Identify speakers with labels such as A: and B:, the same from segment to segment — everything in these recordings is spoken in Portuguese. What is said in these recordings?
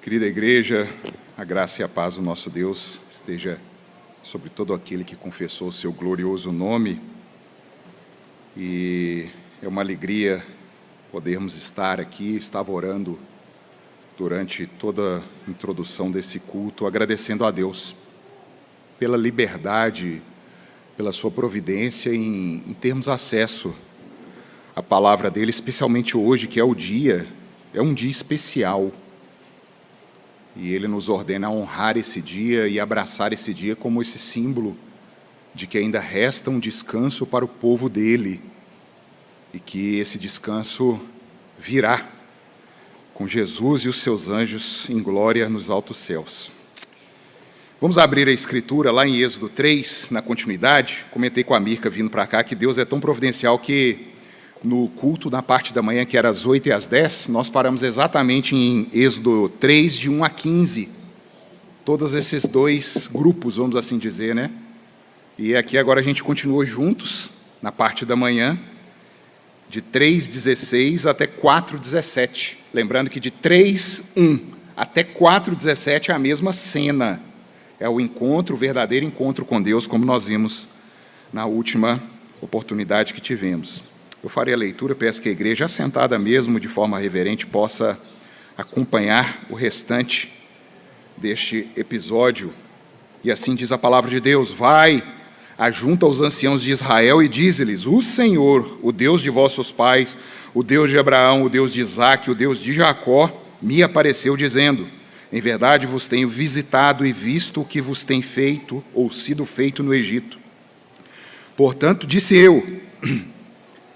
A: Querida igreja, a graça e a paz do nosso Deus esteja sobre todo aquele que confessou o seu glorioso nome. E é uma alegria podermos estar aqui. Estava orando durante toda a introdução desse culto, agradecendo a Deus pela liberdade, pela sua providência em termos acesso à palavra dele, especialmente hoje, que é um dia especial. E ele nos ordena honrar esse dia e abraçar esse dia como esse símbolo de que ainda resta um descanso para o povo dele e que esse descanso virá com Jesus e os seus anjos em glória nos altos céus. Vamos abrir a Escritura lá em Êxodo 3, na continuidade. Comentei com a Mirka vindo para cá que Deus é tão providencial que no culto, na parte da manhã, que era às 8 e às 10, nós paramos exatamente em Êxodo 3, de 1 a 15. Todos esses dois grupos, vamos assim dizer, né? E aqui agora a gente continua juntos, na parte da manhã, de 3:16 até 4:17. Lembrando que de 3:1 até 4:17 é a mesma cena. É o encontro, o verdadeiro encontro com Deus, como nós vimos na última oportunidade que tivemos. Eu farei a leitura, peço que a igreja, assentada mesmo, de forma reverente, possa acompanhar o restante deste episódio. E assim diz a palavra de Deus: vai, ajunta os anciãos de Israel e dize-lhes: o Senhor, o Deus de vossos pais, o Deus de Abraão, o Deus de Isaque, o Deus de Jacó, me apareceu dizendo: em verdade vos tenho visitado e visto o que vos tem feito ou sido feito no Egito. Portanto, disse eu: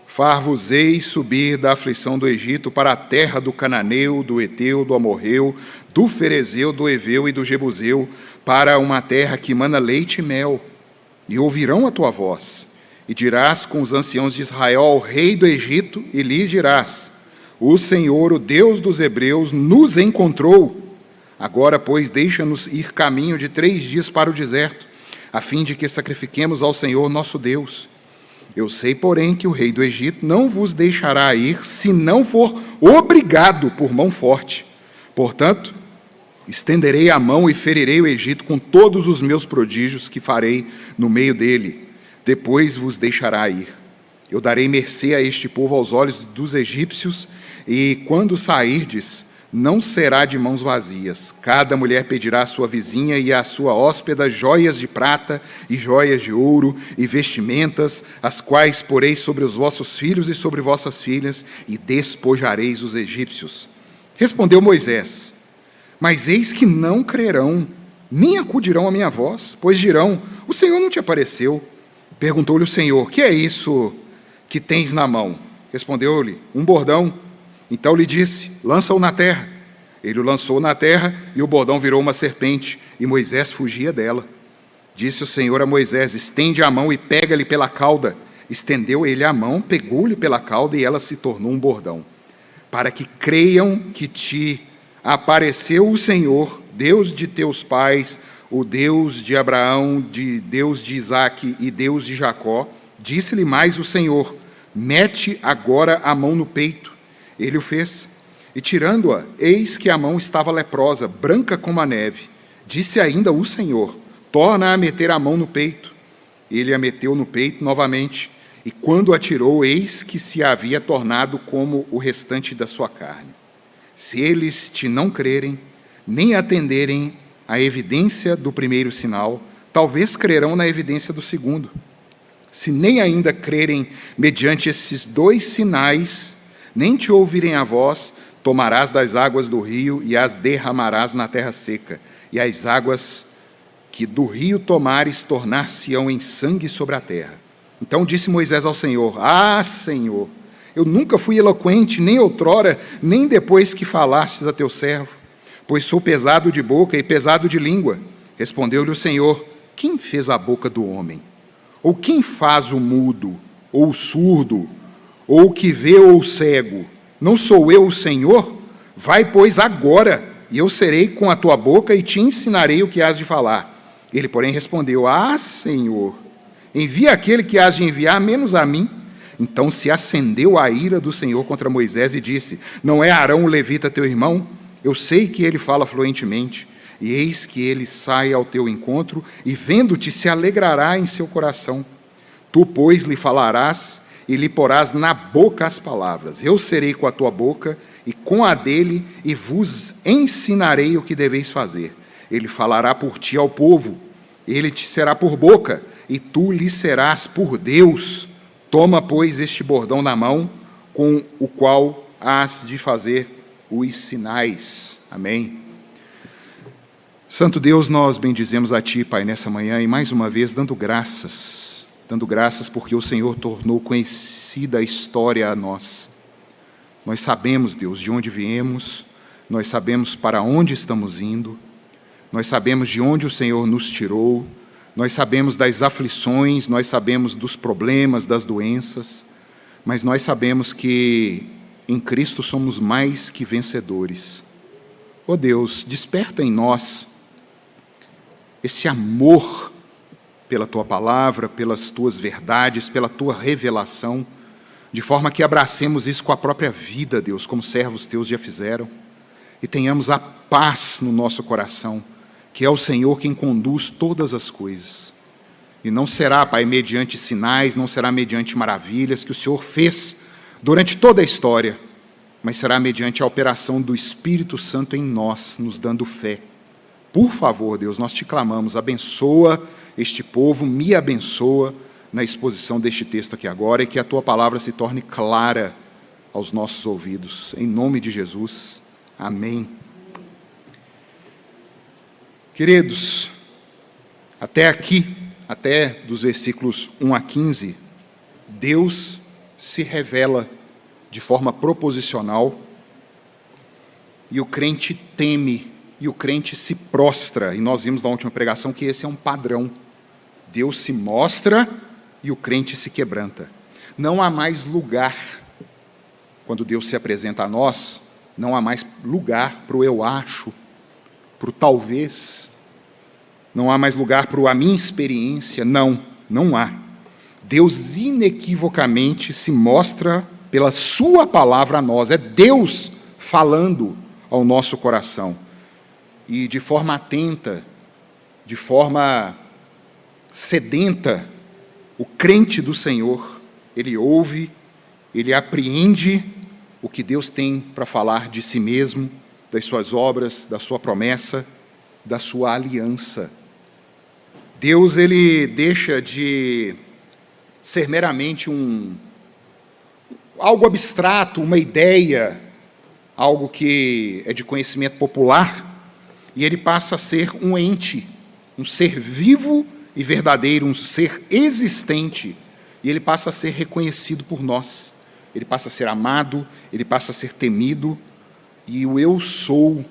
A: far-vos-ei subir da aflição do Egito para a terra do Cananeu, do Eteu, do Amorreu, do Ferezeu, do Eveu e do Jebuseu, para uma terra que mana leite e mel. E ouvirão a tua voz, e dirás com os anciãos de Israel ao rei do Egito, e lhes dirás: o Senhor, o Deus dos hebreus, nos encontrou. Agora, pois, deixa-nos ir caminho de 3 dias para o deserto, a fim de que sacrifiquemos ao Senhor nosso Deus. Eu sei, porém, que o rei do Egito não vos deixará ir, se não for obrigado por mão forte. Portanto, estenderei a mão e ferirei o Egito com todos os meus prodígios que farei no meio dele. Depois vos deixará ir. Eu darei mercê a este povo aos olhos dos egípcios, e quando sairdes, não será de mãos vazias. Cada mulher pedirá à sua vizinha e à sua hóspeda joias de prata e joias de ouro e vestimentas, as quais poreis sobre os vossos filhos e sobre vossas filhas, e despojareis os egípcios. Respondeu Moisés: mas eis que não crerão, nem acudirão à minha voz, pois dirão: o Senhor não te apareceu. Perguntou-lhe o Senhor: que é isso que tens na mão? Respondeu-lhe: um bordão. Então lhe disse: lança-o na terra. Ele o lançou na terra, e o bordão virou uma serpente, e Moisés fugia dela. Disse o Senhor a Moisés: estende a mão e pega-lhe pela cauda. Estendeu ele a mão, pegou-lhe pela cauda, e ela se tornou um bordão. Para que creiam que te apareceu o Senhor, Deus de teus pais, o Deus de Abraão, Deus de Isaque e Deus de Jacó. Disse-lhe mais o Senhor: mete agora a mão no peito. Ele o fez, e tirando-a, eis que a mão estava leprosa, branca como a neve. Disse ainda o Senhor: torna a meter a mão no peito. Ele a meteu no peito novamente, e quando a tirou, eis que se havia tornado como o restante da sua carne. Se eles te não crerem, nem atenderem à evidência do primeiro sinal, talvez crerão na evidência do segundo. Se nem ainda crerem mediante esses 2 sinais, nem te ouvirem a voz, tomarás das águas do rio e as derramarás na terra seca, e as águas que do rio tomares tornar-se-ão em sangue sobre a terra. Então disse Moisés ao Senhor: ah, Senhor, eu nunca fui eloquente, nem outrora, nem depois que falastes a teu servo, pois sou pesado de boca e pesado de língua. Respondeu-lhe o Senhor: quem fez a boca do homem? Ou quem faz o mudo, ou o surdo, ou o que vê ou o cego? Não sou eu o Senhor? Vai, pois, agora, e eu serei com a tua boca e te ensinarei o que hás de falar. Ele, porém, respondeu: ah, Senhor, envia aquele que hás de enviar, menos a mim. Então se acendeu a ira do Senhor contra Moisés e disse: não é Arão o levita teu irmão? Eu sei que ele fala fluentemente, e eis que ele sai ao teu encontro, e vendo-te se alegrará em seu coração. Tu, pois, lhe falarás e lhe porás na boca as palavras. Eu serei com a tua boca e com a dele, e vos ensinarei o que deveis fazer. Ele falará por ti ao povo, ele te será por boca, e tu lhe serás por Deus. Toma, pois, este bordão na mão, com o qual hás de fazer os sinais. Amém. Santo Deus, nós bendizemos a Ti, Pai, nessa manhã, e mais uma vez dando graças porque o Senhor tornou conhecida a história a nós. Nós sabemos, Deus, de onde viemos, nós sabemos para onde estamos indo, nós sabemos de onde o Senhor nos tirou, nós sabemos das aflições, nós sabemos dos problemas, das doenças, mas nós sabemos que em Cristo somos mais que vencedores. Ó Deus, desperta em nós esse amor pela Tua palavra, pelas Tuas verdades, pela Tua revelação, de forma que abracemos isso com a própria vida, Deus, como servos Teus já fizeram, e tenhamos a paz no nosso coração, que é o Senhor quem conduz todas as coisas. E não será, Pai, mediante sinais, não será mediante maravilhas que o Senhor fez durante toda a história, mas será mediante a operação do Espírito Santo em nós, nos dando fé. Por favor, Deus, nós te clamamos, abençoa este povo, me abençoa na exposição deste texto aqui agora, e que a Tua palavra se torne clara aos nossos ouvidos. Em nome de Jesus, amém. Queridos, até aqui, até dos versículos 1 a 15, Deus se revela de forma proposicional, e o crente teme, e o crente se prostra, e nós vimos na última pregação que esse é um padrão. Deus se mostra e o crente se quebranta. Não há mais lugar, quando Deus se apresenta a nós, não há mais lugar para o eu acho, para o talvez, não há mais lugar para o a minha experiência, não há. Deus inequivocamente se mostra pela sua palavra a nós, é Deus falando ao nosso coração, e de forma atenta, de forma sedenta, o crente do Senhor, ele ouve, ele apreende o que Deus tem para falar de si mesmo, das suas obras, da sua promessa, da sua aliança. Deus, ele deixa de ser meramente algo abstrato, uma ideia, algo que é de conhecimento popular, e ele passa a ser um ente, um ser vivo e verdadeiro, um ser existente, e ele passa a ser reconhecido por nós, ele passa a ser amado, ele passa a ser temido, e o eu sou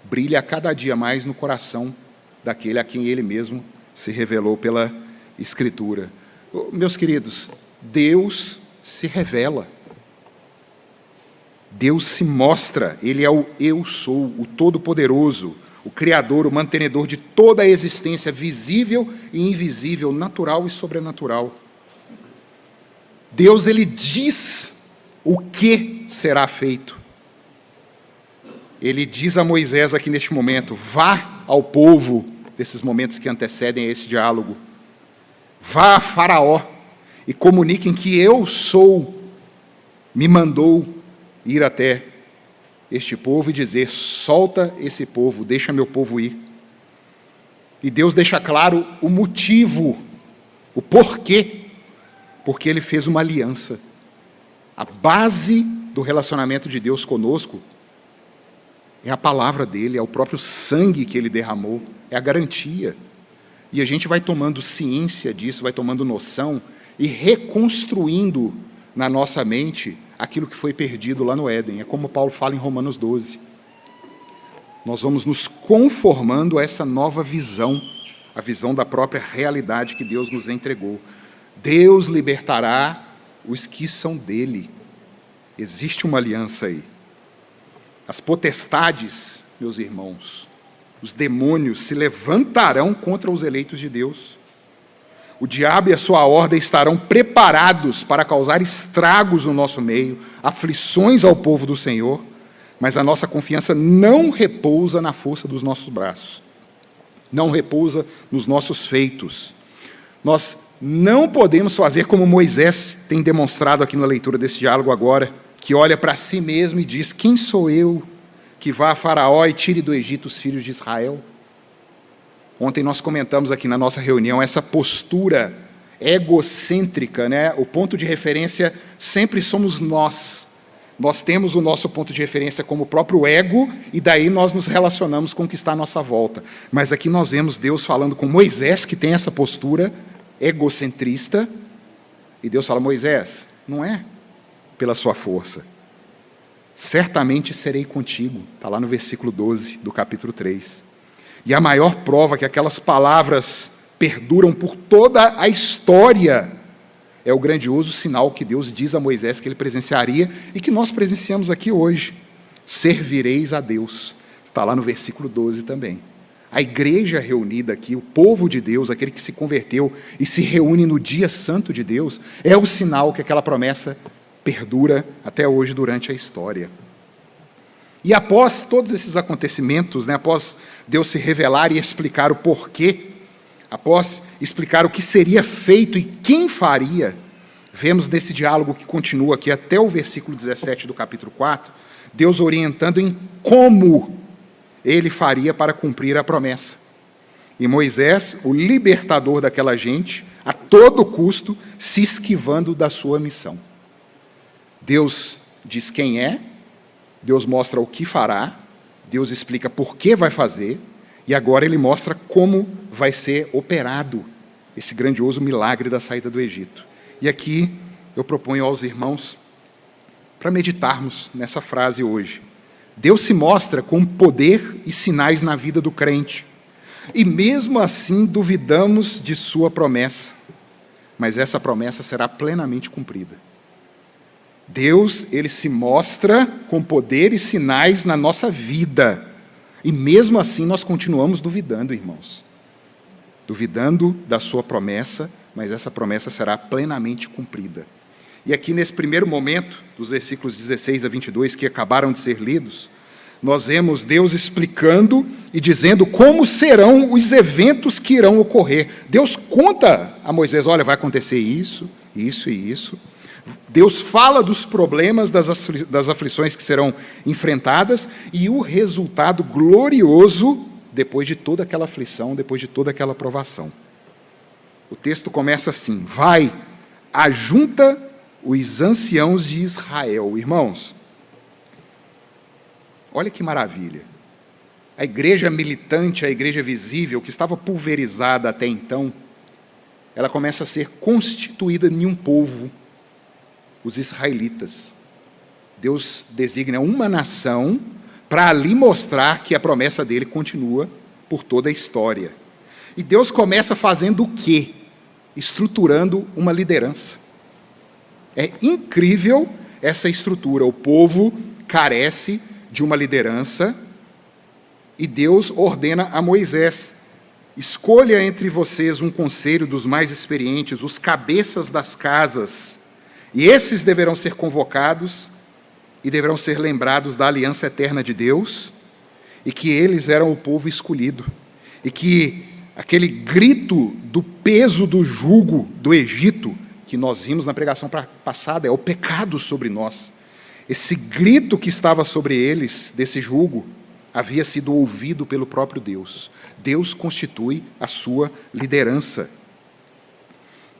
A: brilha a cada dia mais no coração daquele a quem ele mesmo se revelou pela Escritura. Meus queridos, Deus se revela, Deus se mostra, Ele é o eu sou, o Todo-Poderoso, o Criador, o mantenedor de toda a existência visível e invisível, natural e sobrenatural. Deus, ele diz o que será feito. Ele diz a Moisés aqui neste momento, vá ao povo, desses momentos que antecedem a esse diálogo, vá a Faraó e comuniquem que eu sou, me mandou ir até este povo e dizer, solta esse povo, deixa meu povo ir. E Deus deixa claro o motivo, o porquê, porque ele fez uma aliança. A base do relacionamento de Deus conosco é a palavra dele, é o próprio sangue que ele derramou, é a garantia. E a gente vai tomando ciência disso, vai tomando noção e reconstruindo na nossa mente aquilo que foi perdido lá no Éden. É como Paulo fala em Romanos 12. Nós vamos nos conformando a essa nova visão, a visão da própria realidade que Deus nos entregou. Deus libertará os que são dele. Existe uma aliança aí. As potestades, meus irmãos, os demônios se levantarão contra os eleitos de Deus. O diabo e a sua horda estarão preparados para causar estragos no nosso meio, aflições ao povo do Senhor. mas a nossa confiança não repousa na força dos nossos braços, não repousa nos nossos feitos. Nós não podemos fazer como Moisés tem demonstrado aqui na leitura desse diálogo agora, que olha para si mesmo e diz: quem sou eu que vá a Faraó e tire do Egito os filhos de Israel? Ontem nós comentamos aqui na nossa reunião essa postura egocêntrica, né? O ponto de referência sempre somos nós. Nós temos o nosso ponto de referência como o próprio ego, e daí nós nos relacionamos com o que está à nossa volta. Mas aqui nós vemos Deus falando com Moisés, que tem essa postura egocentrista, e Deus fala: Moisés, não é pela sua força. Certamente serei contigo. Está lá no versículo 12 do capítulo 3. E a maior prova que aquelas palavras perduram por toda a história é o grandioso sinal que Deus diz a Moisés que ele presenciaria e que nós presenciamos aqui hoje. Servireis a Deus. Está lá no versículo 12 também. A igreja reunida aqui, o povo de Deus, aquele que se converteu e se reúne no dia santo de Deus, é o sinal que aquela promessa perdura até hoje durante a história. E após todos esses acontecimentos, né, após Deus se revelar e explicar o porquê, após explicar o que seria feito e quem faria, vemos nesse diálogo que continua aqui até o versículo 17 do capítulo 4, Deus orientando em como ele faria para cumprir a promessa. E Moisés, o libertador daquela gente, a todo custo, se esquivando da sua missão. Deus diz quem é, Deus mostra o que fará, Deus explica por que vai fazer, e agora ele mostra como vai ser operado esse grandioso milagre da saída do Egito. E aqui eu proponho aos irmãos para meditarmos nessa frase hoje. Deus se mostra com poder e sinais na vida do crente, e mesmo assim duvidamos de sua promessa, mas essa promessa será plenamente cumprida. Deus, ele se mostra com poder e sinais na nossa vida. E mesmo assim nós continuamos duvidando, irmãos. Duvidando da sua promessa, mas essa promessa será plenamente cumprida. E aqui nesse primeiro momento, dos versículos 16 a 22, que acabaram de ser lidos, nós vemos Deus explicando e dizendo como serão os eventos que irão ocorrer. Deus conta a Moisés: olha, vai acontecer isso, isso e isso. Deus fala dos problemas, das aflições que serão enfrentadas e o resultado glorioso depois de toda aquela aflição, depois de toda aquela provação. O texto começa assim: vai, ajunta os anciãos de Israel. Irmãos, olha que maravilha. A igreja militante, a igreja visível, que estava pulverizada até então, ela começa a ser constituída em um povo, os israelitas. Deus designa uma nação para ali mostrar que a promessa dele continua por toda a história. E Deus começa fazendo o quê? Estruturando uma liderança. É incrível essa estrutura. O povo carece de uma liderança e Deus ordena a Moisés: escolha entre vocês um conselho dos mais experientes, os cabeças das casas, e esses deverão ser convocados e deverão ser lembrados da aliança eterna de Deus, e que eles eram o povo escolhido, e que aquele grito do peso do jugo do Egito, que nós vimos na pregação passada, é o pecado sobre nós. Esse grito que estava sobre eles, desse jugo, havia sido ouvido pelo próprio Deus. Deus constitui a sua liderança.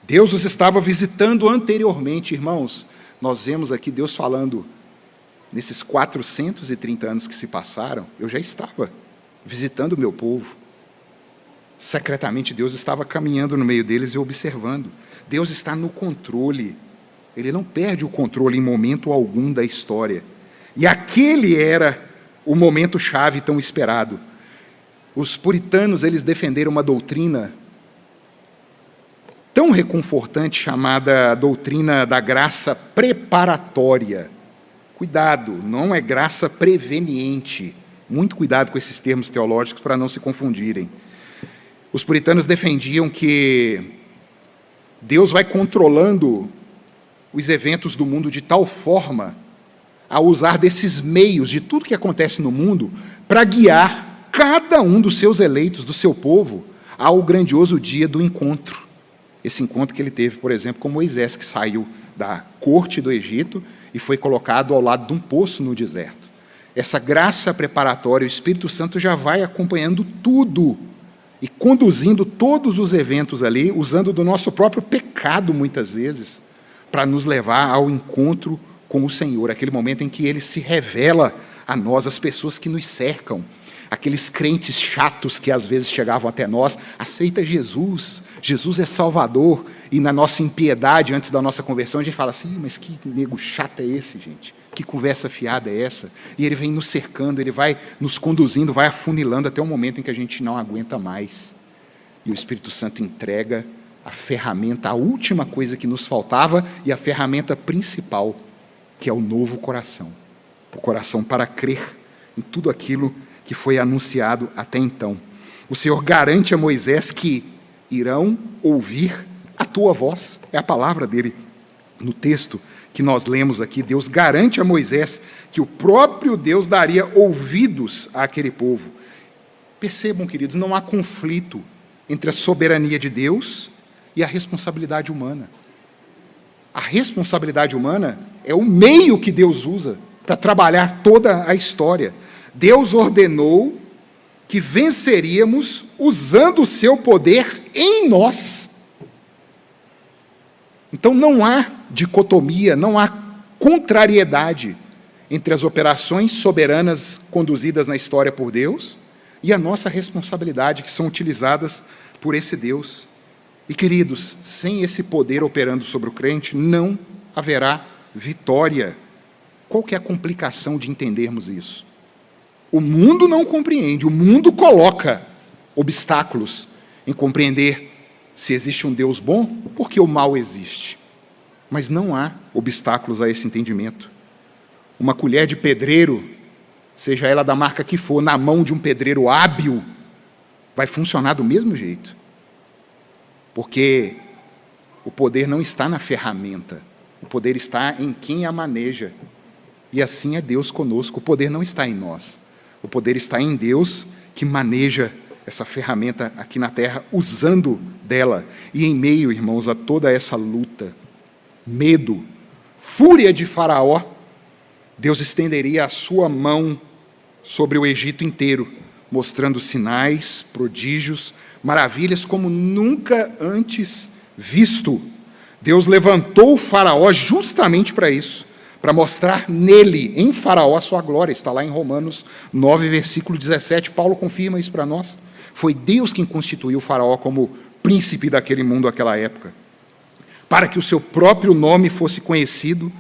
A: Deus os estava visitando anteriormente, irmãos. Nós vemos aqui Deus falando, nesses 430 anos que se passaram, eu já estava visitando o meu povo. Secretamente Deus estava caminhando no meio deles e observando. Deus está no controle. Ele não perde o controle em momento algum da história. E aquele era o momento chave tão esperado. Os puritanos, eles defenderam uma doutrina tão reconfortante, chamada doutrina da graça preparatória. Cuidado, não é graça preveniente. Muito cuidado com esses termos teológicos para não se confundirem. Os puritanos defendiam que Deus vai controlando os eventos do mundo de tal forma a usar desses meios, de tudo que acontece no mundo, para guiar cada um dos seus eleitos, do seu povo, ao grandioso dia do encontro. Esse encontro que ele teve, por exemplo, com Moisés, que saiu da corte do Egito e foi colocado ao lado de um poço no deserto. Essa graça preparatória, o Espírito Santo já vai acompanhando tudo e conduzindo todos os eventos ali, usando do nosso próprio pecado, muitas vezes, para nos levar ao encontro com o Senhor, aquele momento em que Ele se revela a nós, as pessoas que nos cercam, aqueles crentes chatos que às vezes chegavam até nós, aceita Jesus, Jesus é Salvador, e na nossa impiedade, antes da nossa conversão, a gente fala assim, mas que nego chato é esse, gente? Que conversa fiada é essa? E ele vem nos cercando, ele vai nos conduzindo, vai afunilando até o momento em que a gente não aguenta mais. E o Espírito Santo entrega a ferramenta, a última coisa que nos faltava e a ferramenta principal, que é o novo coração. O coração para crer em tudo aquilo que foi anunciado até então. O Senhor garante a Moisés que irão ouvir a tua voz. É a palavra dele no texto que nós lemos aqui. Deus garante a Moisés que o próprio Deus daria ouvidos àquele povo. Percebam, queridos, não há conflito entre a soberania de Deus e a responsabilidade humana. A responsabilidade humana é o meio que Deus usa para trabalhar toda a história. Deus ordenou que venceríamos usando o seu poder em nós. Então não há dicotomia, não há contrariedade entre as operações soberanas conduzidas na história por Deus e a nossa responsabilidade, que são utilizadas por esse Deus. E, queridos, sem esse poder operando sobre o crente, não haverá vitória. Qual que é a complicação de entendermos isso? O mundo não compreende, o mundo coloca obstáculos em compreender se existe um Deus bom, porque o mal existe. Mas não há obstáculos a esse entendimento. Uma colher de pedreiro, seja ela da marca que for, na mão de um pedreiro hábil, vai funcionar do mesmo jeito. Porque o poder não está na ferramenta, o poder está em quem a maneja. E assim é Deus conosco, o poder não está em nós. O poder está em Deus que maneja essa ferramenta aqui na terra, usando dela. E em meio, irmãos, a toda essa luta, medo, fúria de Faraó, Deus estenderia a sua mão sobre o Egito inteiro, mostrando sinais, prodígios, maravilhas como nunca antes visto. Deus levantou o Faraó justamente para isso, para mostrar nele, em Faraó, a sua glória. Está lá em Romanos 9, versículo 17, Paulo confirma isso para nós. Foi Deus quem constituiu o Faraó como príncipe daquele mundo naquela época, para que o seu próprio nome fosse conhecido,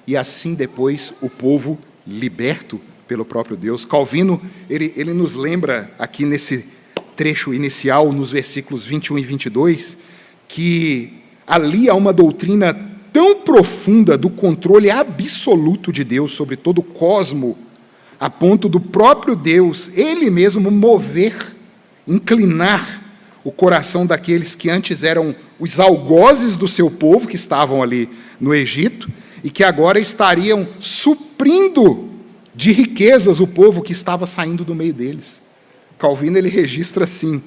A: e assim depois o povo liberto pelo próprio Deus. Calvino, ele nos lembra aqui nesse trecho inicial, nos versículos 21 e 22, que ali há uma doutrina tão profunda do controle absoluto de Deus sobre todo o cosmo, a ponto do próprio Deus, Ele mesmo, mover, inclinar o coração daqueles que antes eram os algozes do seu povo, que estavam ali no Egito, e que agora estariam suprindo de riquezas o povo que estava saindo do meio deles. Calvino, ele registra assim: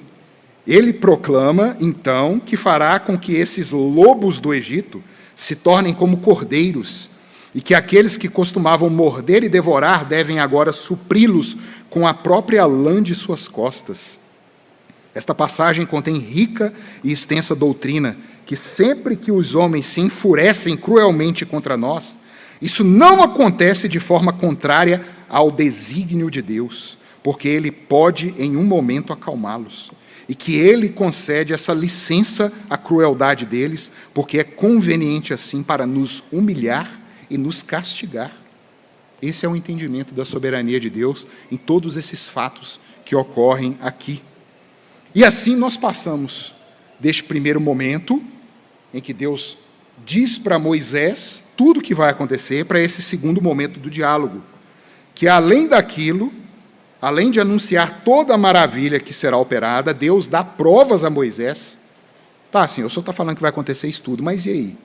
A: ele proclama, então, que fará com que esses lobos do Egito se tornem como cordeiros, e que aqueles que costumavam morder e devorar devem agora supri-los com a própria lã de suas costas. Esta passagem contém rica e extensa doutrina, que sempre que os homens se enfurecem cruelmente contra nós, isso não acontece de forma contrária ao desígnio de Deus, porque Ele pode, em um momento, acalmá-los, e que Ele concede essa licença à crueldade deles, porque é conveniente assim para nos humilhar e nos castigar. Esse é o entendimento da soberania de Deus em todos esses fatos que ocorrem aqui. E assim nós passamos deste primeiro momento, em que Deus diz para Moisés tudo o que vai acontecer, para esse segundo momento do diálogo, que além daquilo, além de anunciar toda a maravilha que será operada, Deus dá provas a Moisés. Tá, assim, o senhor está falando que vai acontecer isso tudo, mas e aí?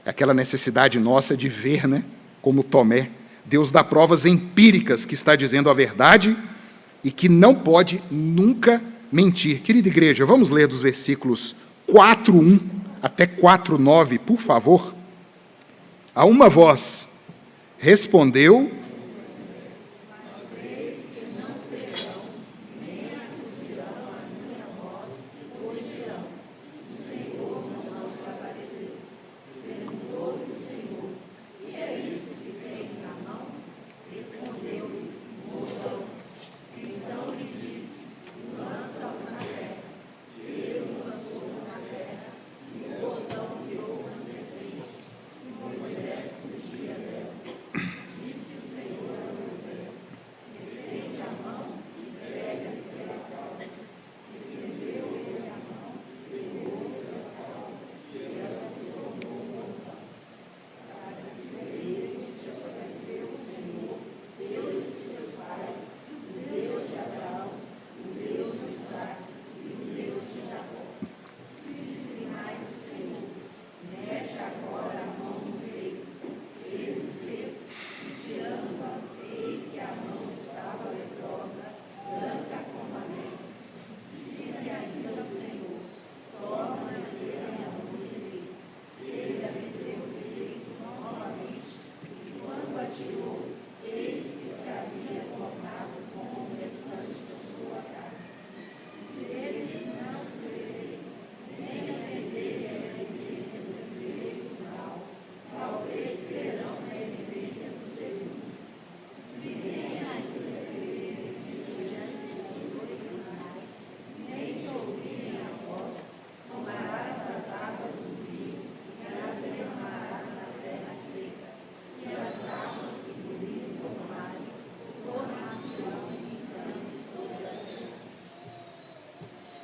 A: É aquela necessidade nossa de ver, né? Como Tomé. Deus dá provas empíricas que está dizendo a verdade e que não pode nunca mentir. Querida igreja, vamos ler dos versículos 4:1 até 4:9, por favor. A uma voz respondeu: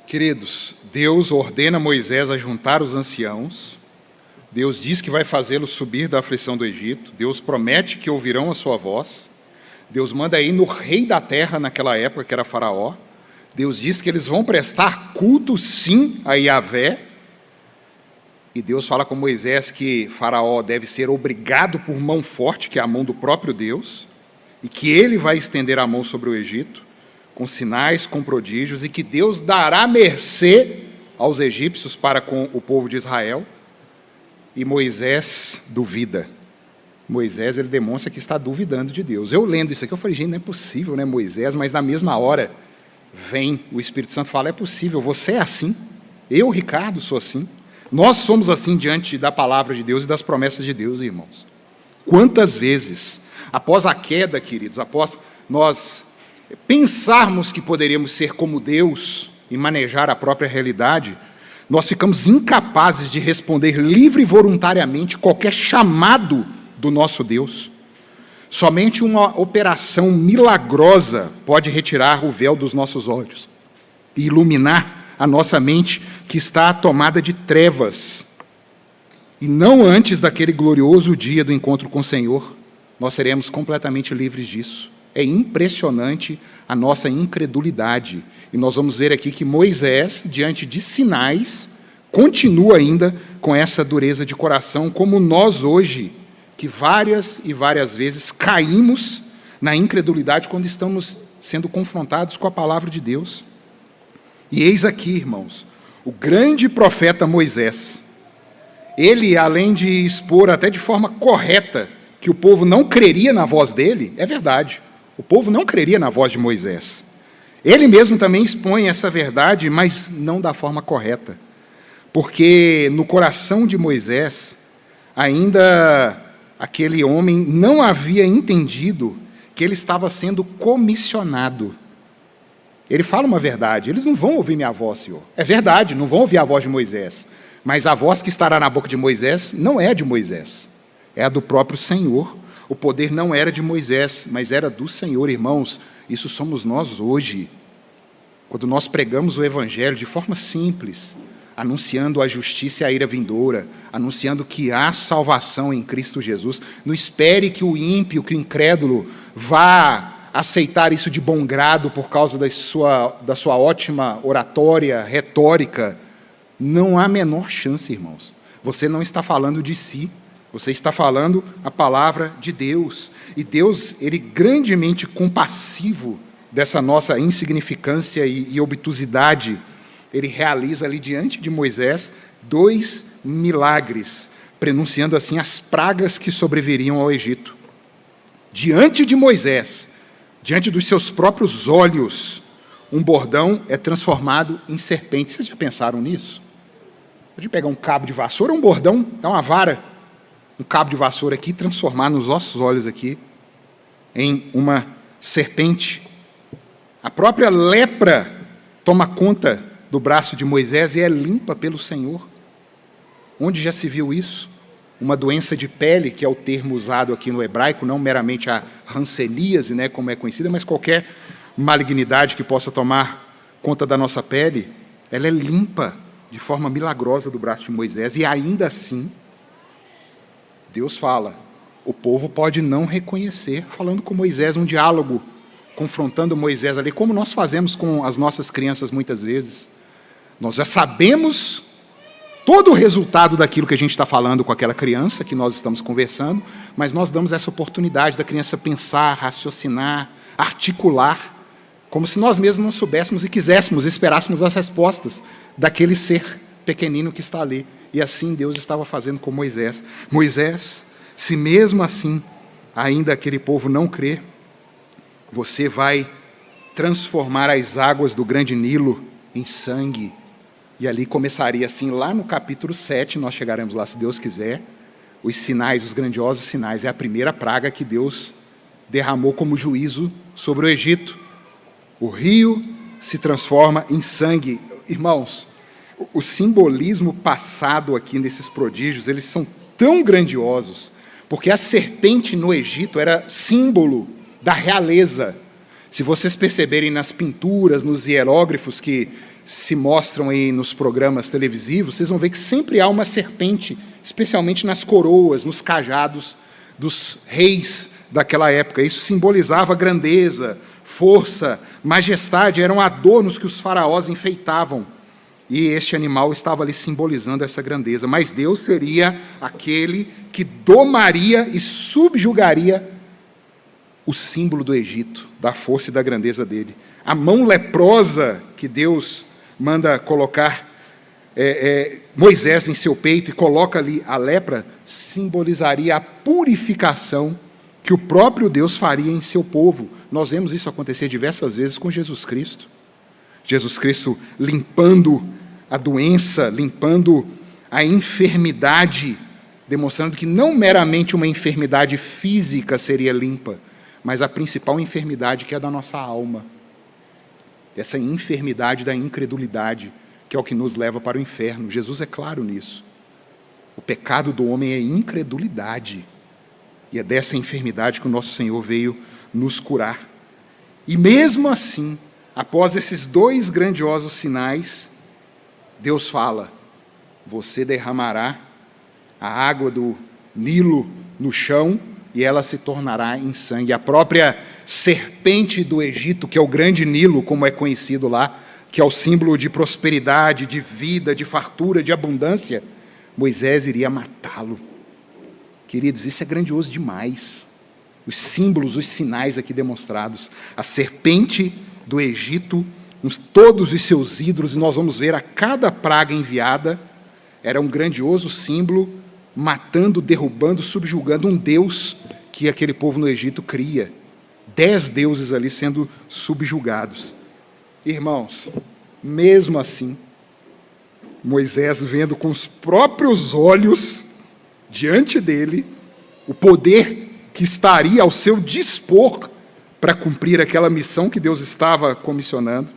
A: Queridos, Deus ordena Moisés a juntar os anciãos, Deus diz que vai fazê-los subir da aflição do Egito, Deus promete que ouvirão a sua voz, Deus manda ir no rei da terra naquela época, que era Faraó, Deus diz que eles vão prestar culto sim a Yahvé, e Deus fala com Moisés que Faraó deve ser obrigado por mão forte, que é a mão do próprio Deus, e que ele vai estender a mão sobre o Egito, com sinais, com prodígios, e que Deus dará mercê aos egípcios para com o povo de Israel. E Moisés duvida. Moisés, ele demonstra que está duvidando de Deus. Eu lendo isso aqui, eu falei, gente, não é possível, né, Moisés? Mas na mesma hora, vem o Espírito Santo e fala, é possível, você é assim. Eu, Ricardo, sou assim. Nós somos assim diante da palavra de Deus e das promessas de Deus, irmãos. Quantas vezes, após a queda, queridos, após nós pensarmos que poderíamos ser como Deus e manejar a própria realidade, nós ficamos incapazes de responder livre e voluntariamente qualquer chamado do nosso Deus. Somente uma operação milagrosa pode retirar o véu dos nossos olhos e iluminar a nossa mente que está tomada de trevas. E não antes daquele glorioso dia do encontro com o Senhor, nós seremos completamente livres disso. É impressionante a nossa incredulidade. E nós vamos ver aqui que Moisés, diante de sinais, continua ainda com essa dureza de coração, como nós hoje, que várias e várias vezes caímos na incredulidade quando estamos sendo confrontados com a palavra de Deus. E eis aqui, irmãos, o grande profeta Moisés. Ele, além de expor até de forma correta que o povo não creria na voz dele, é verdade. O povo não creria na voz de Moisés. Ele mesmo também expõe essa verdade, mas não da forma correta. Porque no coração de Moisés, ainda aquele homem não havia entendido que ele estava sendo comissionado. Ele fala uma verdade, eles não vão ouvir minha voz, Senhor. É verdade, não vão ouvir a voz de Moisés. Mas a voz que estará na boca de Moisés não é a de Moisés, é a do próprio Senhor. O poder não era de Moisés, mas era do Senhor, irmãos. Isso somos nós hoje. Quando nós pregamos o Evangelho de forma simples, anunciando a justiça e a ira vindoura, anunciando que há salvação em Cristo Jesus, não espere que o ímpio, que o incrédulo, vá aceitar isso de bom grado por causa da sua ótima oratória, retórica. Não há a menor chance, irmãos. Você não está falando de si, Você está falando a palavra de Deus. E Deus, Ele grandemente compassivo dessa nossa insignificância e obtusidade, Ele realiza ali diante de Moisés 2 milagres, pronunciando assim as pragas que sobreviriam ao Egito. Diante de Moisés, diante dos seus próprios olhos, um bordão é transformado em serpente. Vocês já pensaram nisso? Pode pegar um cabo de vassoura, um bordão, é uma vara, um cabo de vassoura aqui, transformar nos nossos olhos aqui em uma serpente. A própria lepra toma conta do braço de Moisés e é limpa pelo Senhor. Onde já se viu isso? Uma doença de pele, que é o termo usado aqui no hebraico, não meramente a hanseníase, né, como é conhecida, mas qualquer malignidade que possa tomar conta da nossa pele, ela é limpa de forma milagrosa do braço de Moisés, e ainda assim, Deus fala, o povo pode não reconhecer, falando com Moisés, um diálogo, confrontando Moisés ali, como nós fazemos com as nossas crianças muitas vezes. Nós já sabemos todo o resultado daquilo que a gente está falando com aquela criança que nós estamos conversando, mas nós damos essa oportunidade da criança pensar, raciocinar, articular, como se nós mesmos não soubéssemos e quiséssemos, esperássemos as respostas daquele ser pequenino que está ali. E assim Deus estava fazendo com Moisés. Moisés, se mesmo assim ainda aquele povo não crê, você vai transformar as águas do grande Nilo em sangue. E ali começaria assim, lá no capítulo 7, nós chegaremos lá, se Deus quiser, os sinais, os grandiosos sinais. É a primeira praga que Deus derramou como juízo sobre o Egito. O rio se transforma em sangue. Irmãos, o simbolismo passado aqui nesses prodígios, eles são tão grandiosos, porque a serpente no Egito era símbolo da realeza. Se vocês perceberem nas pinturas, nos hieróglifos que se mostram aí nos programas televisivos, vocês vão ver que sempre há uma serpente, especialmente nas coroas, nos cajados dos reis daquela época. Isso simbolizava grandeza, força, majestade, eram adornos que os faraós enfeitavam. E este animal estava ali simbolizando essa grandeza. Mas Deus seria aquele que domaria e subjugaria o símbolo do Egito, da força e da grandeza dele. A mão leprosa que Deus manda colocar Moisés em seu peito e coloca ali a lepra, simbolizaria a purificação que o próprio Deus faria em seu povo. Nós vemos isso acontecer diversas vezes com Jesus Cristo. Jesus Cristo limpando a doença, limpando a enfermidade, demonstrando que não meramente uma enfermidade física seria limpa, mas a principal enfermidade que é da nossa alma. Essa enfermidade da incredulidade, que é o que nos leva para o inferno. Jesus é claro nisso. O pecado do homem é incredulidade. E é dessa enfermidade que o nosso Senhor veio nos curar. E mesmo assim, após esses 2 grandiosos sinais, Deus fala, você derramará a água do Nilo no chão e ela se tornará em sangue. A própria serpente do Egito, que é o grande Nilo, como é conhecido lá, que é o símbolo de prosperidade, de vida, de fartura, de abundância, Moisés iria matá-lo. Queridos, isso é grandioso demais. Os símbolos, os sinais aqui demonstrados. A serpente do Egito, todos os seus ídolos, e nós vamos ver a cada praga enviada, era um grandioso símbolo, matando, derrubando, subjugando um Deus que aquele povo no Egito cria. 10 deuses ali sendo subjugados. Irmãos, mesmo assim, Moisés vendo com os próprios olhos, diante dele, o poder que estaria ao seu dispor para cumprir aquela missão que Deus estava comissionando,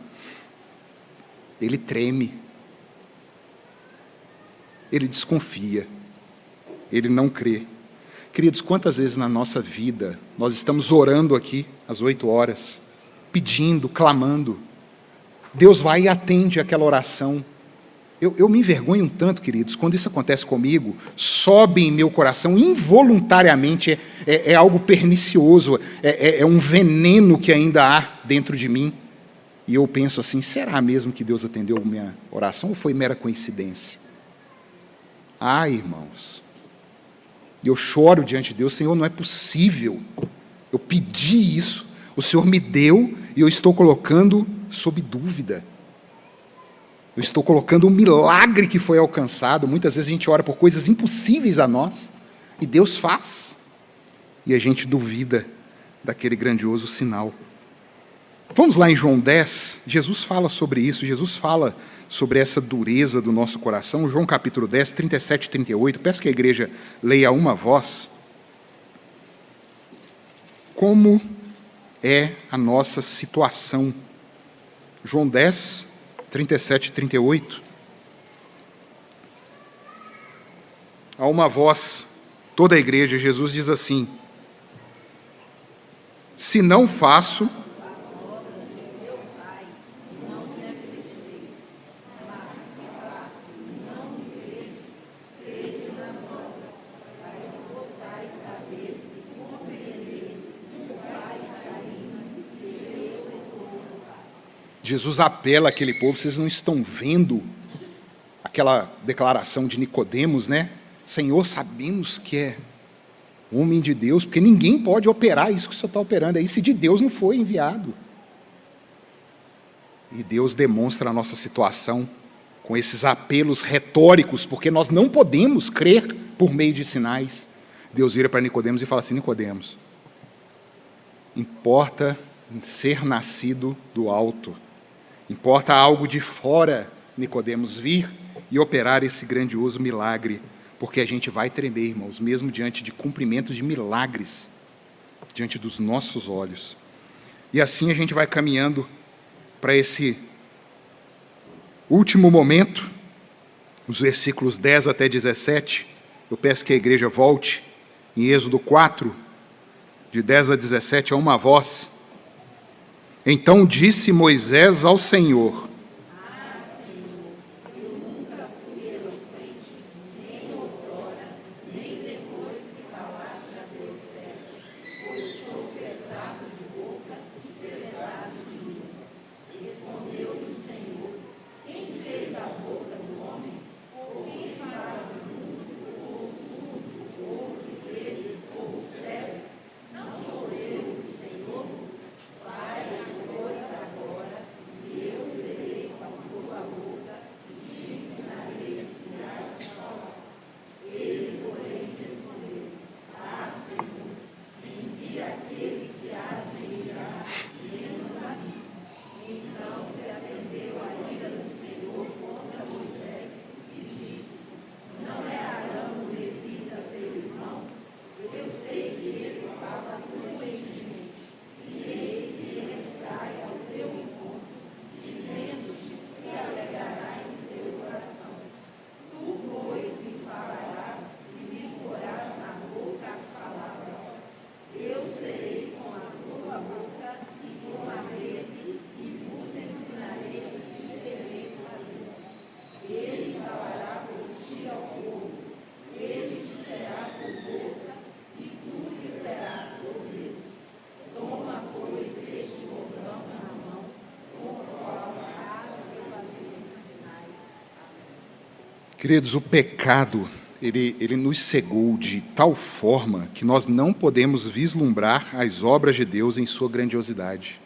A: ele treme, ele desconfia, ele não crê. Queridos, quantas vezes na nossa vida nós estamos orando aqui às 8 horas, pedindo, clamando, Deus vai e atende aquela oração. Eu me envergonho um tanto, queridos, quando isso acontece comigo, sobe em meu coração involuntariamente, é algo pernicioso, é um veneno que ainda há dentro de mim. E eu penso assim, será mesmo que Deus atendeu a minha oração ou foi mera coincidência? Ah, irmãos, E eu choro diante de Deus: Senhor, não é possível. Eu pedi isso, o Senhor me deu, e eu estou colocando sob dúvida. Eu estou colocando um milagre que foi alcançado. Muitas vezes a gente ora por coisas impossíveis a nós, e Deus faz, e a gente duvida daquele grandioso sinal. Vamos lá em João 10, Jesus fala sobre isso, Jesus fala sobre essa dureza do nosso coração. João capítulo 10, 37 e 38, peço que a igreja leia a uma voz. Como é a nossa situação? João 10, 37 e 38. A uma voz, toda a igreja, Jesus diz assim: se não faço, Jesus apela àquele povo: vocês não estão vendo aquela declaração de Nicodemos, né? Senhor, sabemos que é homem de Deus, porque ninguém pode operar isso que o Senhor está operando aí, se de Deus não foi enviado. E Deus demonstra a nossa situação com esses apelos retóricos, porque nós não podemos crer por meio de sinais. Deus vira para Nicodemos e fala assim: Nicodemos, importa ser nascido do alto. Importa algo de fora, Nicodemos, vir e operar esse grandioso milagre, porque a gente vai tremer, irmãos, mesmo diante de cumprimentos de milagres, diante dos nossos olhos. E assim a gente vai caminhando para esse último momento, os versículos 10 até 17. Eu peço que a igreja volte em Êxodo 4, de 10 a 17, a uma voz. Então disse Moisés ao Senhor: Queridos, o pecado, ele nos cegou de tal forma que nós não podemos vislumbrar as obras de Deus em sua grandiosidade.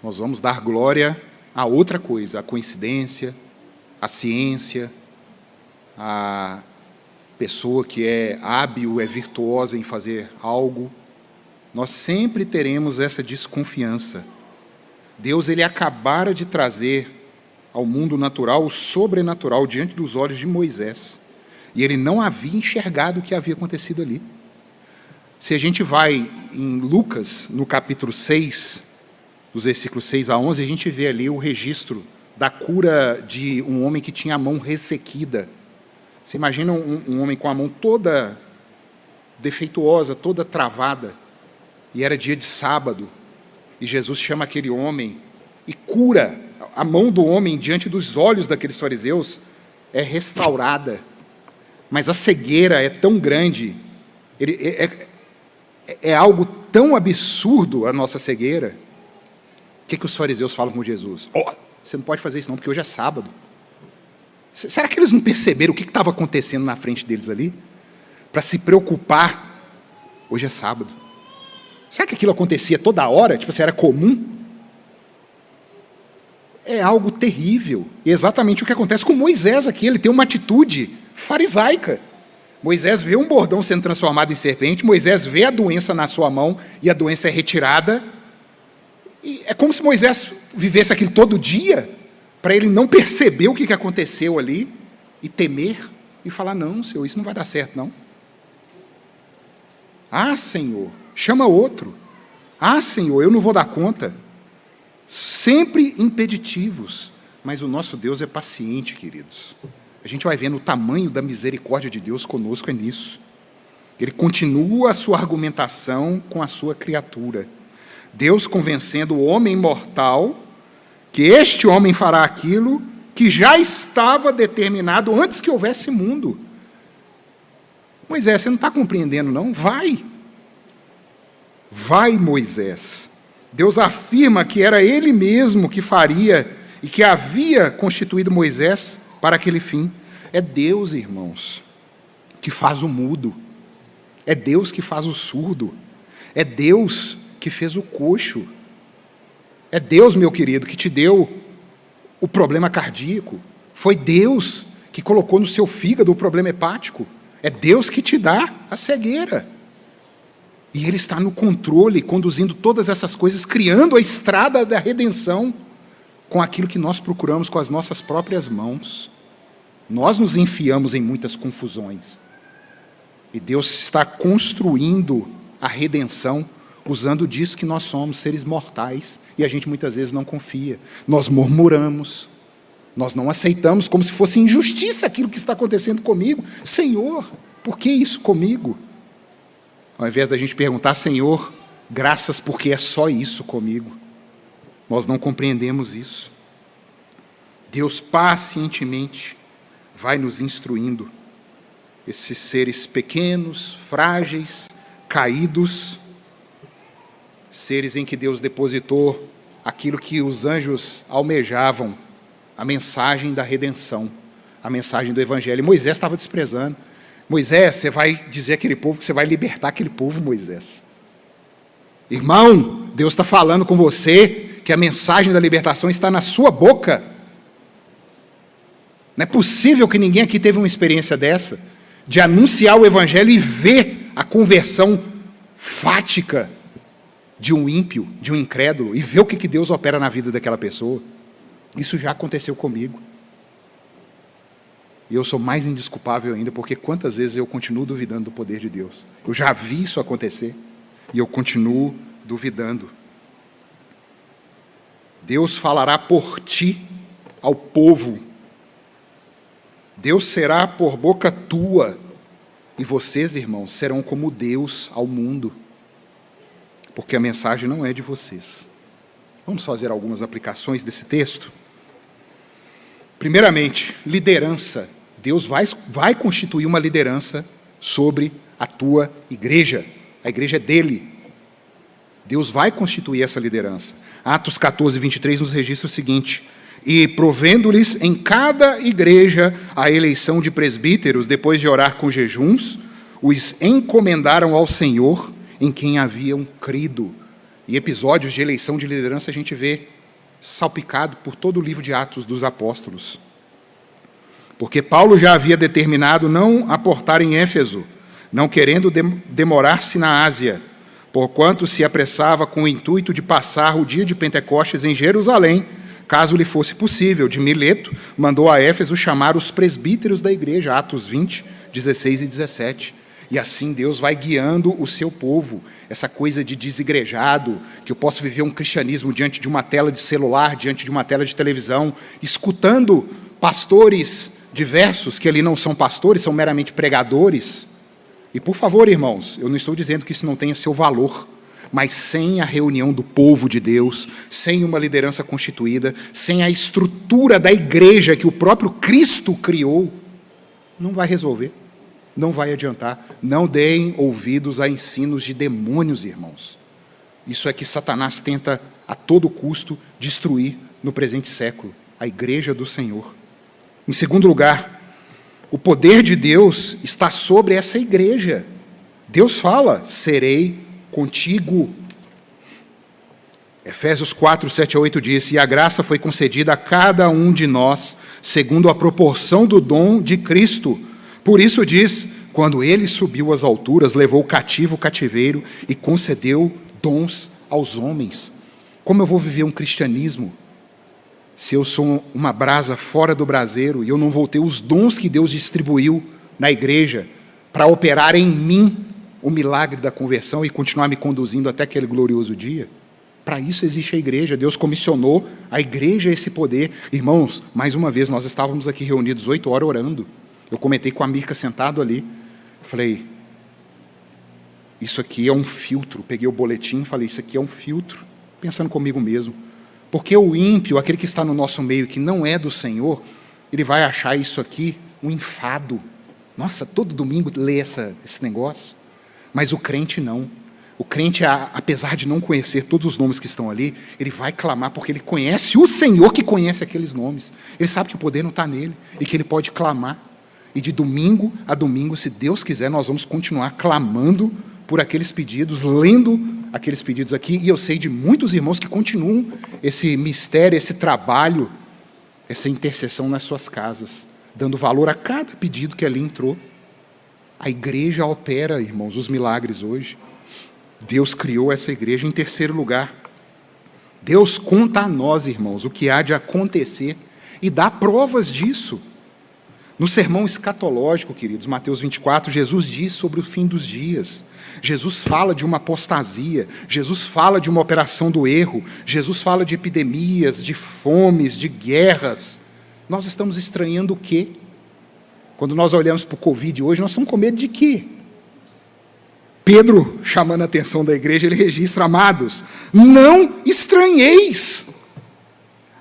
A: Nós vamos dar glória a outra coisa, a coincidência, a ciência, a pessoa que é hábil, é virtuosa em fazer algo. Nós sempre teremos essa desconfiança. Deus, ele acabara de trazer ao mundo natural o sobrenatural diante dos olhos de Moisés, e ele não havia enxergado o que havia acontecido ali. Se a gente vai em Lucas, no capítulo 6, dos versículos 6 a 11, a gente vê ali o registro da cura de um homem que tinha a mão ressequida. Você imagina um homem com a mão toda defeituosa, toda travada, e era dia de sábado, e Jesus chama aquele homem e cura. A mão do homem, diante dos olhos daqueles fariseus, é restaurada. Mas a cegueira é tão grande, é algo tão absurdo a nossa cegueira. O que os fariseus falam com Jesus? Você não pode fazer isso não, porque hoje é sábado. Será que eles não perceberam o que estava acontecendo na frente deles ali? para se preocupar. Hoje é sábado. Será que aquilo acontecia toda hora? Tipo assim, era comum? É algo terrível. E é exatamente o que acontece com Moisés aqui. Ele tem uma atitude farisaica. Moisés vê um bordão sendo transformado em serpente, Moisés vê a doença na sua mão e a doença é retirada. E é como se Moisés vivesse aquilo todo dia, para ele não perceber o que aconteceu ali e temer e falar: não, Senhor, isso não vai dar certo, não. Ah, Senhor, chama outro. Ah, Senhor, eu não vou dar conta. Sempre impeditivos, mas o nosso Deus é paciente, queridos. A gente vai vendo o tamanho da misericórdia de Deus conosco é nisso. Ele continua a sua argumentação com a sua criatura. Deus convencendo o homem mortal que este homem fará aquilo que já estava determinado antes que houvesse mundo. Moisés, você não está compreendendo, não? Vai. Vai, Moisés. Deus afirma que era Ele mesmo que faria e que havia constituído Moisés para aquele fim. É Deus, irmãos, que faz o mudo. É Deus que faz o surdo. É Deus que fez o coxo. É Deus, meu querido, que te deu o problema cardíaco. Foi Deus que colocou no seu fígado o problema hepático. É Deus que te dá a cegueira. E Ele está no controle, conduzindo todas essas coisas, criando a estrada da redenção com aquilo que nós procuramos com as nossas próprias mãos. Nós nos enfiamos em muitas confusões. E Deus está construindo a redenção usando disso que nós somos, seres mortais, e a gente muitas vezes não confia. Nós murmuramos, nós não aceitamos como se fosse injustiça aquilo que está acontecendo comigo. Senhor, por que isso comigo? Ao invés da gente perguntar: Senhor, graças porque é só isso comigo. Nós não compreendemos isso. Deus pacientemente vai nos instruindo. Esses seres pequenos, frágeis, caídos, seres em que Deus depositou aquilo que os anjos almejavam, a mensagem da redenção, a mensagem do Evangelho. E Moisés estava desprezando. Moisés, você vai dizer àquele povo que você vai libertar aquele povo, Moisés. Irmão, Deus está falando com você que a mensagem da libertação está na sua boca. Não é possível que ninguém aqui teve uma experiência dessa, de anunciar o Evangelho e ver a conversão fática de um ímpio, de um incrédulo, e ver o que Deus opera na vida daquela pessoa. Isso já aconteceu comigo. E eu sou mais indesculpável ainda, porque quantas vezes eu continuo duvidando do poder de Deus. Eu já vi isso acontecer, e eu continuo duvidando. Deus falará por ti ao povo. Deus será por boca tua, e vocês, irmãos, serão como Deus ao mundo, porque a mensagem não é de vocês. Vamos fazer algumas aplicações desse texto? Primeiramente, liderança. Deus vai constituir uma liderança sobre a tua igreja. A igreja é dele. Deus vai constituir essa liderança. Atos 14, 23 nos registra o seguinte: e provendo-lhes em cada igreja a eleição de presbíteros, depois de orar com jejuns, os encomendaram ao Senhor, em quem haviam crido. E episódios de eleição de liderança a gente vê salpicado por todo o livro de Atos dos Apóstolos. Porque Paulo já havia determinado não aportar em Éfeso, não querendo demorar-se na Ásia, porquanto se apressava com o intuito de passar o dia de Pentecostes em Jerusalém, caso lhe fosse possível. De Mileto, mandou a Éfeso chamar os presbíteros da igreja, Atos 20, 16 e 17. E assim Deus vai guiando o seu povo. Essa coisa de desigrejado, que eu posso viver um cristianismo diante de uma tela de celular, diante de uma tela de televisão, escutando pastores diversos, que ali não são pastores, são meramente pregadores. E por favor, irmãos, eu não estou dizendo que isso não tenha seu valor, mas sem a reunião do povo de Deus, sem uma liderança constituída, sem a estrutura da igreja que o próprio Cristo criou, não vai resolver, não vai adiantar. Não deem ouvidos a ensinos de demônios, irmãos. Isso é que Satanás tenta a todo custo destruir no presente século, a igreja do Senhor. Em segundo lugar, O poder de Deus está sobre essa igreja. Deus fala: serei contigo. Efésios 4, 7 a 8 diz: e a graça foi concedida a cada um de nós, segundo a proporção do dom de Cristo. Por isso diz: quando ele subiu às alturas, levou cativo o cativeiro e concedeu dons aos homens. Como eu vou viver um cristianismo se eu sou uma brasa fora do braseiro e eu não vou ter os dons que Deus distribuiu na igreja para operar em mim o milagre da conversão e continuar me conduzindo até aquele glorioso dia? Para isso existe a igreja. Deus comissionou a igreja esse poder. Irmãos, mais uma vez, nós estávamos aqui reunidos 8 horas orando. Eu comentei com a Mirka sentado ali. Falei, isso aqui é um filtro. Peguei o boletim e falei, isso aqui é um filtro. Pensando comigo mesmo. Porque o ímpio, aquele que está no nosso meio, que não é do Senhor, ele vai achar isso aqui um enfado. Nossa, todo domingo lê esse negócio. Mas o crente não. O crente, apesar de não conhecer todos os nomes que estão ali, ele vai clamar porque ele conhece o Senhor que conhece aqueles nomes. Ele sabe que o poder não está nele e que ele pode clamar. E de domingo a domingo, se Deus quiser, nós vamos continuar clamando por aqueles pedidos, lendo aqueles pedidos aqui. E eu sei de muitos irmãos que continuam esse mistério, esse trabalho, essa intercessão nas suas casas, dando valor a cada pedido que ali entrou. A igreja opera, irmãos, os milagres hoje. Deus criou essa igreja. Em terceiro lugar, Deus conta a nós, irmãos, o que há de acontecer e dá provas disso. No sermão escatológico, queridos, Mateus 24, Jesus diz sobre o fim dos dias. Jesus fala de uma apostasia, Jesus fala de uma operação do erro, Jesus fala de epidemias, de fomes, de guerras. Nós estamos estranhando o quê? Quando nós olhamos para o Covid hoje, nós estamos com medo de quê? Pedro, chamando a atenção da igreja, ele registra: amados, não estranheis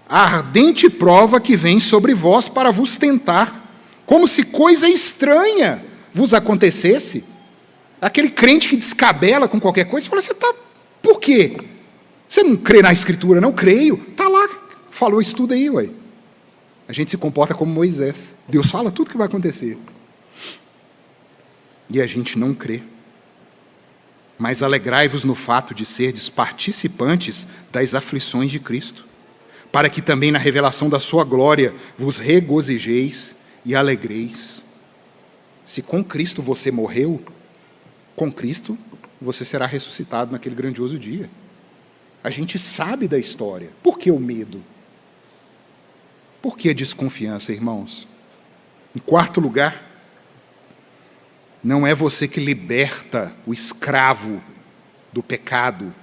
A: a ardente prova que vem sobre vós para vos tentar, como se coisa estranha vos acontecesse. Aquele crente que descabela com qualquer coisa, fala, você está, por quê? Você não crê na Escritura? Não creio. Está lá, falou, estuda aí, ué. A gente se comporta como Moisés. Deus fala tudo que vai acontecer. E a gente não crê. Mas alegrai-vos no fato de serdes participantes das aflições de Cristo, para que também na revelação da sua glória vos regozijeis e alegreis. Se com Cristo você morreu, com Cristo você será ressuscitado naquele grandioso dia. A gente sabe da história. Por que o medo? Por que a desconfiança, irmãos? Em quarto lugar, não é você que liberta o escravo do pecado,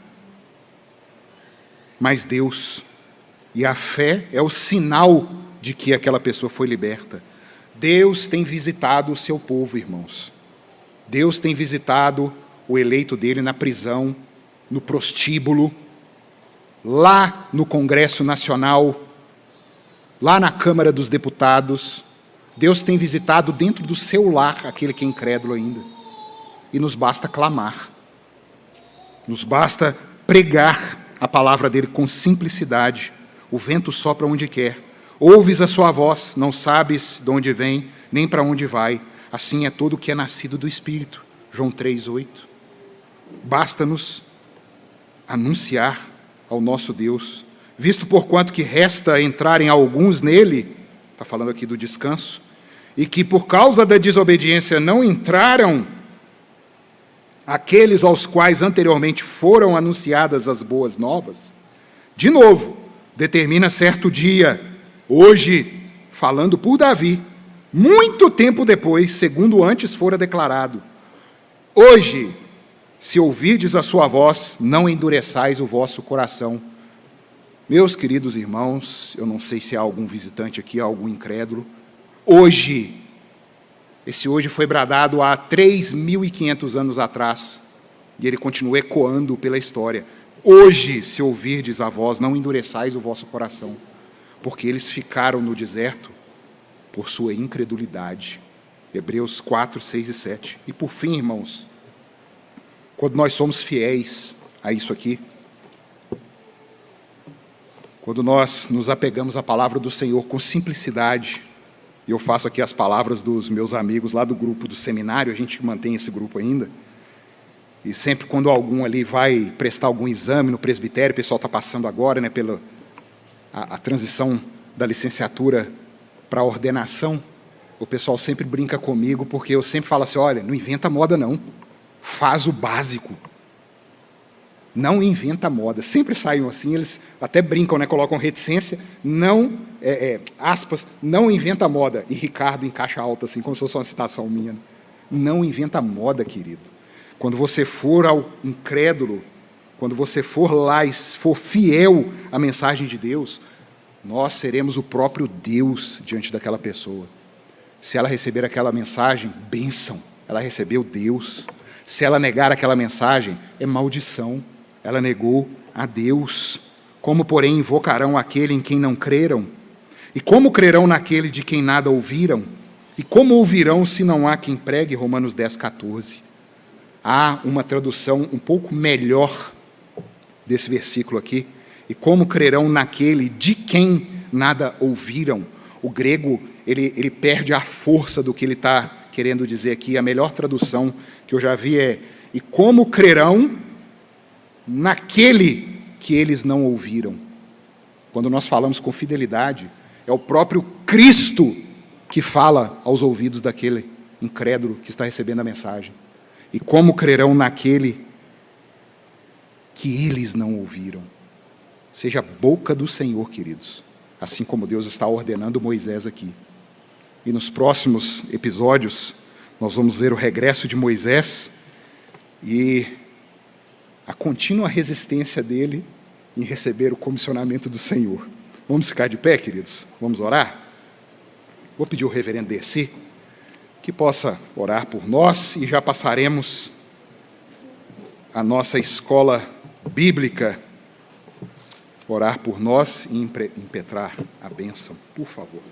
A: mas Deus. E a fé é o sinal de que aquela pessoa foi liberta. Deus tem visitado o seu povo, irmãos. Deus tem visitado o eleito dele na prisão, no prostíbulo, lá no Congresso Nacional, lá na Câmara dos Deputados. Deus tem visitado dentro do seu lar aquele que é incrédulo ainda. E nos basta clamar. Nos basta pregar a palavra dele com simplicidade. O vento sopra onde quer. Ouves a sua voz, não sabes de onde vem, nem para onde vai. Assim é todo o que é nascido do Espírito. João 3:8. Basta-nos anunciar ao nosso Deus. Visto por quanto que resta entrarem alguns nele, está falando aqui do descanso, e que por causa da desobediência não entraram aqueles aos quais anteriormente foram anunciadas as boas novas, de novo, determina certo dia, hoje, falando por Davi, muito tempo depois, segundo antes fora declarado, hoje, se ouvirdes a sua voz, não endureçais o vosso coração. Meus queridos irmãos, eu não sei se há algum visitante aqui, algum incrédulo, hoje, esse hoje foi bradado há 3.500 anos atrás, e ele continua ecoando pela história. Hoje, se ouvirdes a voz, não endureçais o vosso coração, porque eles ficaram no deserto por sua incredulidade. Hebreus 4, 6 e 7. E por fim, irmãos, quando nós somos fiéis a isso aqui, quando nós nos apegamos à palavra do Senhor com simplicidade, E eu faço aqui as palavras dos meus amigos lá do grupo do seminário, a gente mantém esse grupo ainda. E sempre quando algum ali vai prestar algum exame no presbitério, o pessoal está passando agora, né, pela a transição da licenciatura para a ordenação, o pessoal sempre brinca comigo, porque eu sempre falo assim, olha, não inventa moda não, faz o básico. Não inventa moda. Sempre saem assim, eles até brincam, né? Colocam reticência, não, aspas, não inventa moda. E Ricardo em caixa alta, assim, como se fosse uma citação minha. Não inventa moda, querido. Quando você for ao incrédulo, quando você for lá e for fiel à mensagem de Deus, nós seremos o próprio Deus diante daquela pessoa. Se ela receber aquela mensagem, bênção, ela recebeu Deus. Se ela negar aquela mensagem, é maldição. Ela negou a Deus. Como, porém, invocarão aquele em quem não creram? E como crerão naquele de quem nada ouviram? E como ouvirão se não há quem pregue? Romanos 10, 14. Há uma tradução um pouco melhor desse versículo aqui. E como crerão naquele de quem nada ouviram? O grego, ele perde a força do que ele está querendo dizer aqui. A melhor tradução que eu já vi é: e como crerão naquele que eles não ouviram. Quando nós falamos com fidelidade, é o próprio Cristo que fala aos ouvidos daquele incrédulo que está recebendo a mensagem. E como crerão naquele que eles não ouviram? Seja a boca do Senhor, queridos, assim como Deus está ordenando Moisés aqui. E nos próximos episódios, nós vamos ver o regresso de Moisés e a contínua resistência dele em receber o comissionamento do Senhor. Vamos ficar de pé, queridos? Vamos orar? Vou pedir ao reverendo Dercy que possa orar por nós e já passaremos a nossa escola bíblica, orar por nós e impetrar a bênção, por favor.